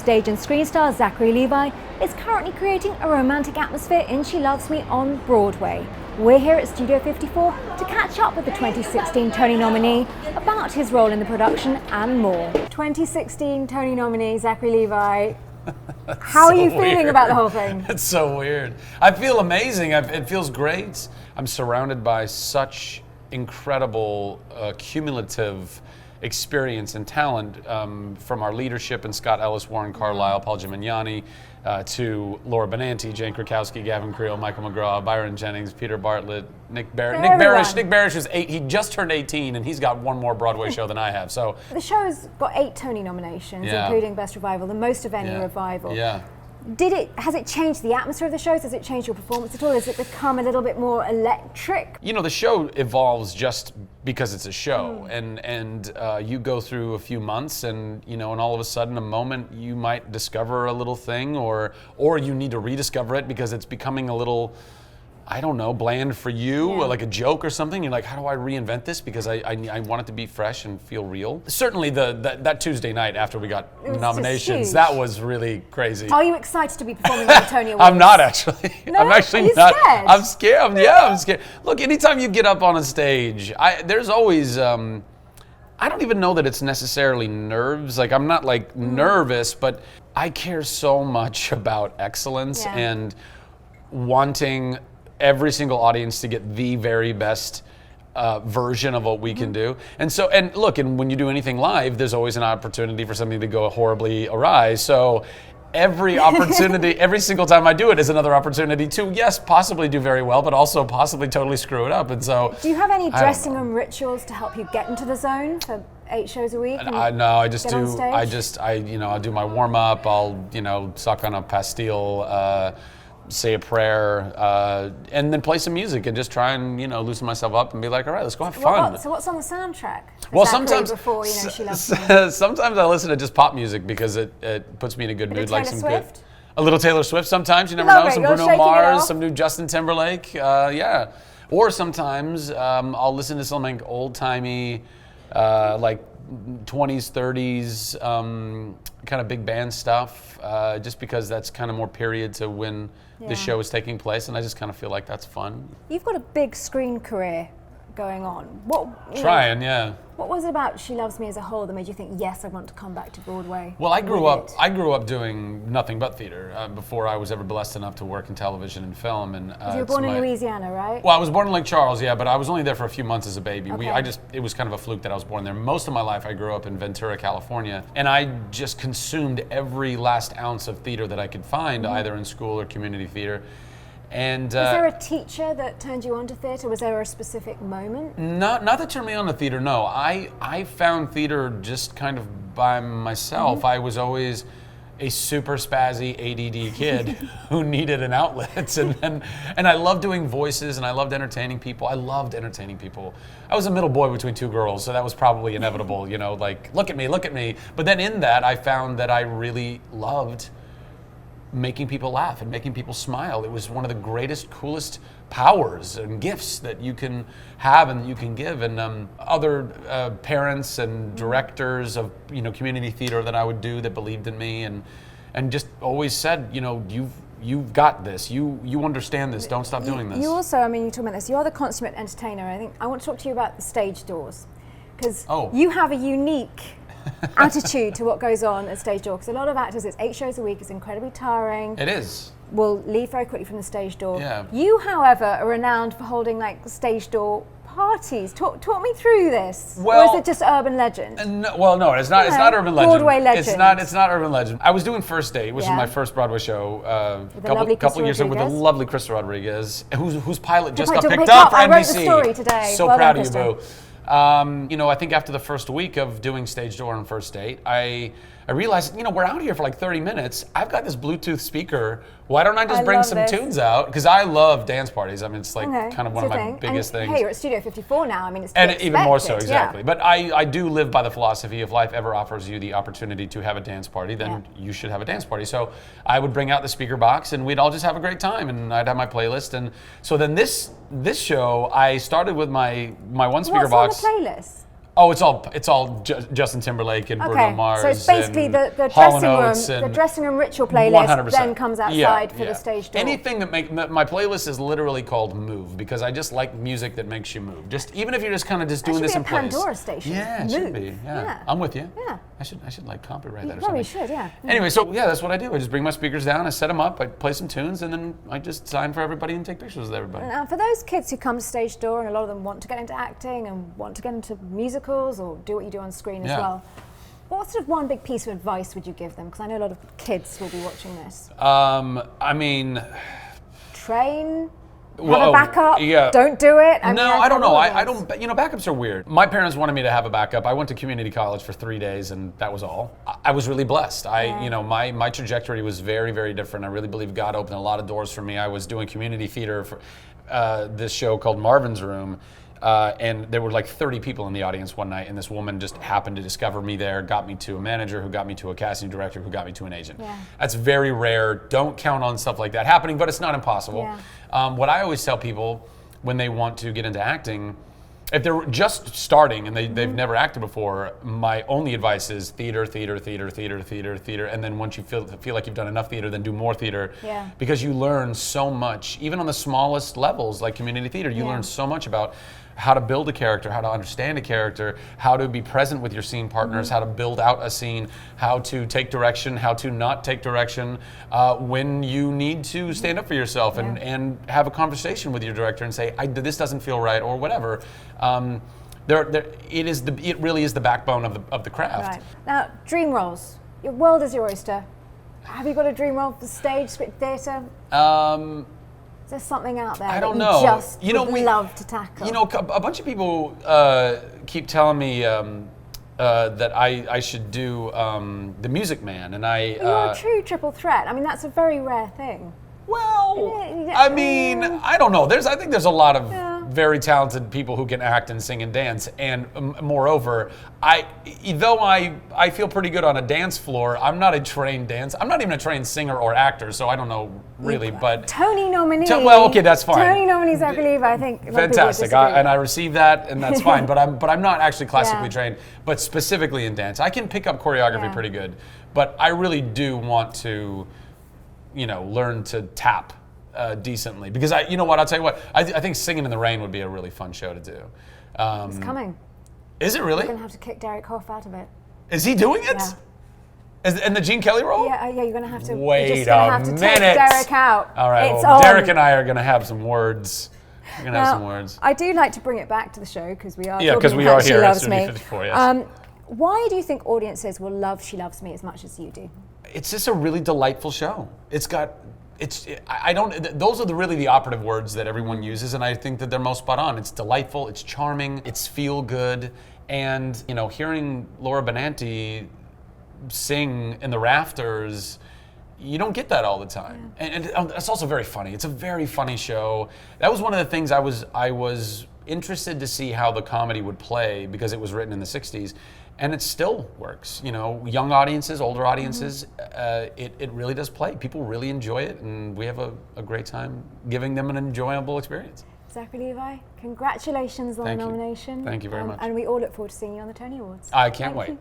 Stage and screen star Zachary Levi is currently creating a romantic atmosphere in She Loves Me on Broadway. We're here at Studio 54 to catch up with the 2016 Tony nominee about his role in the production and more. 2016 Tony nominee Zachary Levi. How are you feeling about the whole thing? It's so weird. I feel amazing. It feels great. I'm surrounded by such incredible cumulative experience and talent from our leadership and Scott Ellis, Warren Carlyle, Paul Gimignani, to Laura Benanti, Jane Krakowski, Gavin Creel, Michael McGraw, Byron Jennings, Peter Bartlett, Nick Barish. Nick Barish is 8. He just turned 18, and he's got one more Broadway show than I have. So the show's got 8 Tony nominations, including Best Revival, the most of any revival. Yeah. Has it changed the atmosphere of the shows? Has it changed your performance at all? Has it become a little bit more electric? You know, the show evolves just because it's a show, and you go through a few months, and all of a sudden, a moment you might discover a little thing, or you need to rediscover it because it's becoming a little, I don't know, bland for you, or like a joke or something. You're like, how do I reinvent this? Because I want it to be fresh and feel real. Certainly that Tuesday night after we got nominations, that was really crazy. Are you excited to be performing at the Tony Awards? I'm not actually. No? I'm actually Are you not. Scared? I'm scared. I'm scared. Look, anytime you get up on a stage, there's always, I don't even know that it's necessarily nerves. Like, I'm not like nervous, but I care so much about excellence and wanting every single audience to get the very best version of what we can do. And look, when you do anything live, there's always an opportunity for something to go horribly awry. So every opportunity, every single time I do it is another opportunity to, yes, possibly do very well, but also possibly totally screw it up. And so, do you have any dressing room rituals to help you get into the zone for 8 shows a week? No, I just do. I'll do my warm up. I'll suck on a pastille. Say a prayer, and then play some music and just try and loosen myself up and be like, all right, let's go have fun. So what's on the soundtrack? Well, sometimes before She Loves Me. Sometimes I listen to just pop music because it puts me in a good mood, like some Swift? good. A little Taylor Swift sometimes. You never know. Some Bruno Mars, some new Justin Timberlake. Or sometimes I'll listen to some like old timey, like 20s, 30s, kind of big band stuff, just because that's kind of more period to when the show is taking place, and I just kind of feel like that's fun. You've got a big screen career going on. What was it about She Loves Me as a whole that made you think, yes, I want to come back to Broadway? Well, I grew up doing nothing but theater before I was ever blessed enough to work in television and film. And you were born in Louisiana, right? Well, I was born in Lake Charles, but I was only there for a few months as a baby. Okay. It was kind of a fluke that I was born there. Most of my life, I grew up in Ventura, California, and I just consumed every last ounce of theater that I could find, either in school or community theater. And was there a teacher that turned you on to theater? Was there a specific moment? Not that turned me on to theater, no. I found theater just kind of by myself. I was always a super spazzy ADD kid who needed an outlet. And I loved doing voices, and I loved entertaining people. I was a middle boy between 2 girls, so that was probably inevitable, like, look at me. But then in that, I found that I really loved making people laugh and making people smile. It was one of the greatest, coolest powers and gifts that you can have and that you can give. And other parents and directors of community theater that I would do that believed in me and just always said, you've got this. You understand this. Don't stop doing this. You also, you talk about this. You are the consummate entertainer. I think I want to talk to you about the stage doors, because you have a unique attitude to what goes on at stage door, because a lot of actors, it's 8 shows a week, it's incredibly tiring. It is. Will leave very quickly from the stage door. Yeah. You, however, are renowned for holding like stage door parties. Talk me through this. Or is it just urban legend? No, it's not. It's not urban legend. Broadway legend. It's not urban legend. I was doing First Date, which was my first Broadway show, a couple years ago with the lovely Krista Rodriguez, whose pilot just got picked up for NBC. I wrote the story today. So proud of you, boo. I think after the first week of doing stage door on First Date, I realized, we're out here for like 30 minutes. I've got this Bluetooth speaker. Why don't I just bring some tunes out? Because I love dance parties. It's like kind of one of my biggest things. Hey, you're at Studio 54 now. It's and even more so, exactly. Yeah. But I do live by the philosophy, if life ever offers you the opportunity to have a dance party, then you should have a dance party. So I would bring out the speaker box, and we'd all just have a great time, and I'd have my playlist. And so then this show, I started with my one speaker box. What's on the playlist? Oh, it's all Justin Timberlake and Bruno Mars. So it's basically and the dressing room ritual playlist 100%. then comes outside for the stage door. Anything that my playlist is literally called Move, because I just like music that makes you move. Just even if you're just kind of just doing this in place. Pandora station. Yeah, it should be. Yeah. I'm with you. Yeah. I should like copyright that or probably something. should, yeah. Anyway, so yeah, that's what I do. I just bring my speakers down, I set them up, I play some tunes, and then I just sign for everybody and take pictures with everybody. Now, for those kids who come to stage door, and a lot of them want to get into acting and want to get into musicals or do what you do on screen as well, what sort of one big piece of advice would you give them? Because I know a lot of kids will be watching this. I mean, train. Have a backup. Yeah. Don't do it. I don't know. I don't. Backups are weird. My parents wanted me to have a backup. I went to community college for 3 days, and that was all. I was really blessed. My trajectory was very, very different. I really believe God opened a lot of doors for me. I was doing community theater for this show called Marvin's Room. And there were like 30 people in the audience one night, and this woman just happened to discover me there, got me to a manager, who got me to a casting director, who got me to an agent. Yeah. That's very rare. Don't count on stuff like that happening, but it's not impossible. Yeah. What I always tell people when they want to get into acting, if they're just starting and they've never acted before, my only advice is theater, theater, theater, theater, theater, theater, and then once you feel like you've done enough theater, then do more theater. Yeah. Because you learn so much, even on the smallest levels like community theater, you learn so much about how to build a character, how to understand a character, how to be present with your scene partners, how to build out a scene, how to take direction, how to not take direction, when you need to stand up for yourself and have a conversation with your director and say, this doesn't feel right, or whatever. It really is the backbone of the craft. Right. Now, dream roles. Your world is your oyster. Have you got a dream role for stage, script, theatre? Is there something out there that you just would love to tackle? A bunch of people keep telling me that I should do The Music Man, and you're a true triple threat. I mean, that's a very rare thing. Well, I mean, I don't know. I think there's a lot of very talented people who can act and sing and dance, and moreover, though I feel pretty good on a dance floor, I'm not a trained dancer. I'm not even a trained singer or actor, so I'm not really. But Tony nominee. Well, okay, that's fine. Tony nominee Zachary Levi, I think. Fantastic, and I receive that, and that's fine. But I'm not actually classically trained, but specifically in dance, I can pick up choreography pretty good. But I really do want to, learn to tap decently, because I'll tell you what, I think Singin' in the Rain would be a really fun show to do. It's coming. Is it really? You're going to have to kick Derek Hough out of it. Is he doing it? Yeah. In the Gene Kelly role? Yeah, you're going to have to. Wait have to take Derek out. All right, it's Derek and I are going to have some words. We're going to have some words. I do like to bring it back to the show, because we are. Yeah, because we are here at Studio 54. Yes. Why do you think audiences will love She Loves Me as much as you do? It's just a really delightful show. Those are really the operative words that everyone uses, and I think that they're most spot on. It's delightful, it's charming, it's feel good, and hearing Laura Benanti sing in the rafters, you don't get that all the time. Yeah. And it's also very funny. It's a very funny show. That was one of the things I was interested to see how the comedy would play, because it was written in the 60s. And it still works, young audiences, older audiences, it really does play. People really enjoy it, and we have a great time giving them an enjoyable experience. Zachary Levi, congratulations on the nomination. Thank you very much. And we all look forward to seeing you on the Tony Awards. I can't wait.